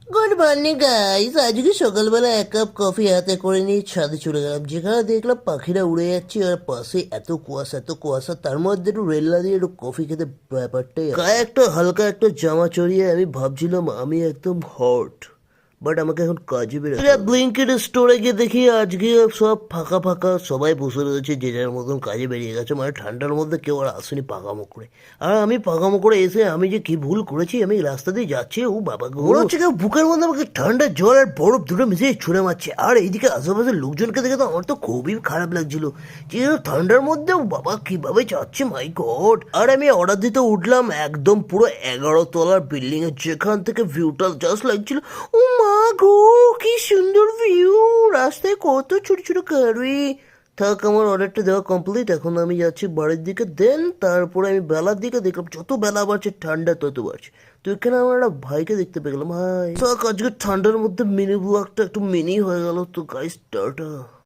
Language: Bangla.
Good morning guys. আজকে সকালবেলা এক কাপ কফি হাতে করে নিয়ে ছাদে চলে গেলাম, যেখানে দেখলাম পাখিরা উড়ে যাচ্ছে আর পাশে এত কুয়াশা তার মধ্যে একটু রেল্লা দিয়ে একটু কফি খেতে ব্যাপারটাই গায়ে একটা হালকা একটা জামা চড়িয়ে আমি ভাবছিলাম আমি একদম হট, বাট আমাকে এখন কাজে বেরোতে হবে। ব্লিঙ্কিট স্টোরে গিয়ে দেখি আজকে সব ফাঁকা ফাঁকা, সবাই বসে রয়েছে যে যার মতন কাজে বেরিয়ে গেছে, মানে ঠান্ডার মধ্যে কেউ আর আসেনি পাকামো করে। আর আমি পাকামো করে এসে আমি যে কি ভুল করেছি, আমি রাস্তা দিয়ে যাচ্ছি, ও বাবা গো, মনে হচ্ছে কেউ বুকের মধ্যে আমাকে ঠান্ডা জল আর বরফ দুটো মিশিয়ে ছুঁড়ে মারছে। আর এইদিকে আশেপাশের লোকজনকে দেখে তো আমার তো খুবই খারাপ লাগছিল, যে ঠান্ডার মধ্যেও বাবা কিভাবে যাচ্ছে, মাই গড। আর আমি অর্ডার দিতে উঠলাম একদম পুরো 11 তলার বিল্ডিং এ, যেখান থেকে ভিউটা জাস্ট লাগছিল, ও মা গো কি সুন্দর ভিউ, রাস্তায় কত ছোট ছোট গাড়ি। থাক, আমার অর্ডারটা দেওয়া কমপ্লিট, এখন আমি যাচ্ছি বাড়ির দিকে। দেন তারপরে আমি বেলার দিকে দেখলাম যত বেলা বাড়ছে ঠান্ডা তত বাড়ছে। তো এখানে আমার একটা ভাইকে দেখতে পেয়ে গেলাম। হাই থাক, আজকে ঠান্ডার মধ্যে মিনি ব্লগটা একটু মিনি হয়ে গেল। তো গাইস টাটা।